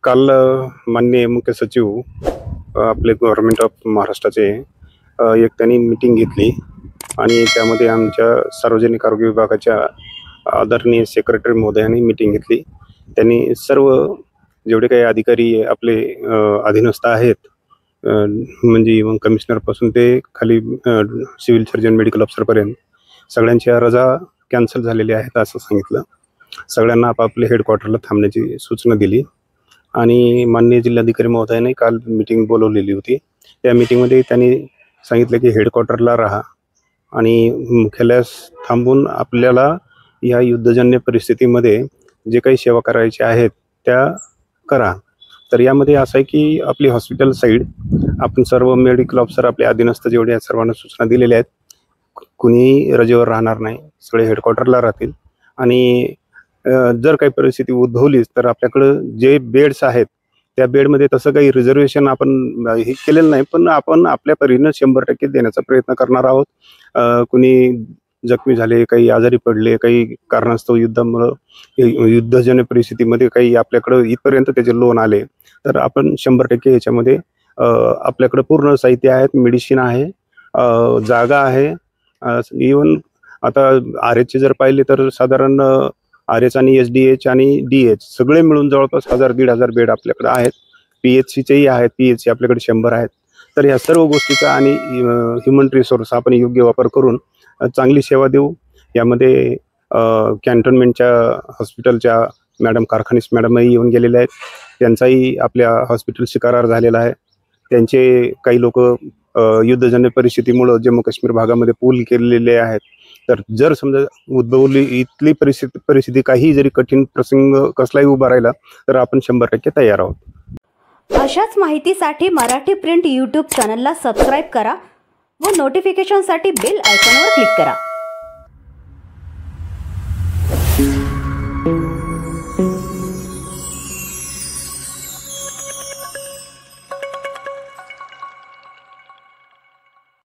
काल माननीय मुख्य सचिव आपले गव्हर्नमेंट ऑफ महाराष्ट्राचे एक त्यांनी मीटिंग घेतली आणि त्यामध्ये आमच्या सार्वजनिक आरोग्य विभागाच्या आदरणीय सेक्रेटरी महोदयांनी मीटिंग घेतली। त्यांनी सर्व जेवढे काही अधिकारी आपले अधीनस्थ आहेत म्हणजे मग कमिशनर पासून ते खाली सिव्हिल सर्जन मेडिकल अफसर पर्यंत सगळ्यांच्या रजा कॅन्सल झालेल्या आहेत असं सांगितलं। सगळ्यांना आपापल्या हेडक्वार्टरला थांबण्याची सूचना दिली आणि माननीय जिल्हाधिकारी महोदयांनी काल मीटिंग बोलवलेली होती। त्या मीटिंगमध्ये त्यांनी सांगितलं की हेडक्वार्टरला राहा आणि मुख्यालयास थांबून आपल्याला या युद्धजन्य परिस्थितीमध्ये जे काही सेवा करायची आहेत त्या करा। तर यामध्ये असं आहे की आपली हॉस्पिटल साईड आपण सर्व मेडिकल ऑफिसर आपले अधीनस्थ जेवढे आहेत सर्वांना सूचना दिलेल्या आहेत, कुणी रजेवर राहणार नाही, सगळे हेडक्वार्टरला राहतील आणि जर काही परिस्थिती उद्भवलीच तर आपल्याकडं जे बेड्स आहेत त्या बेडमध्ये तसं काही रिझर्वेशन आपण हे केलेलं नाही, पण आपण आपल्या परीनं 100% देण्याचा प्रयत्न करणार आहोत। कुणी जखमी झाले, काही आजारी पडले, काही कारणास्तव युद्धामुळं युद्धजन्य परिस्थितीमध्ये काही आपल्याकडं इथपर्यंत त्याचे लोन आले तर आपण 100% याच्यामध्ये आपल्याकडं पूर्ण साहित्य आहेत, मेडिसिन आहे, जागा आहे। इवन आता RH जर पाहिले तर साधारण RH आणि SDH आणि DH सगळे मिळून जवळपास 1000-1500 बेड आपल्याकडे आहेत। PHCचेही आहेत, PHC आपल्याकडे 100 आहेत। तर या सर्व गोष्टीचा आणि ह्युमन रिसोर्स आपण योग्य वापर करून चांगली सेवा देऊ। यामध्ये कॅन्टोन्मेंटच्या हॉस्पिटलच्या मॅडम कारखानीस मॅडमही येऊन गेलेल्या आहेत, त्यांचाही आपल्या हॉस्पिटलशी करार झालेला आहे। त्यांचे काही लोक युद्धजन्य परिस्थितीमुळे जम्मू काश्मीर भागामध्ये पूल केलेले आहेत, तर जर समजा उद्भवली इथली परिस्थिती काही जरी कठीण प्रसंग कसलाही उभा राहिला तर आपण 100% तयार आहोत। अशाच माहितीसाठी मराठी प्रिंट YouTube चॅनलला सबस्क्राइब करा व नोटिफिकेशनसाठी बेल आयकॉनवर क्लिक करा।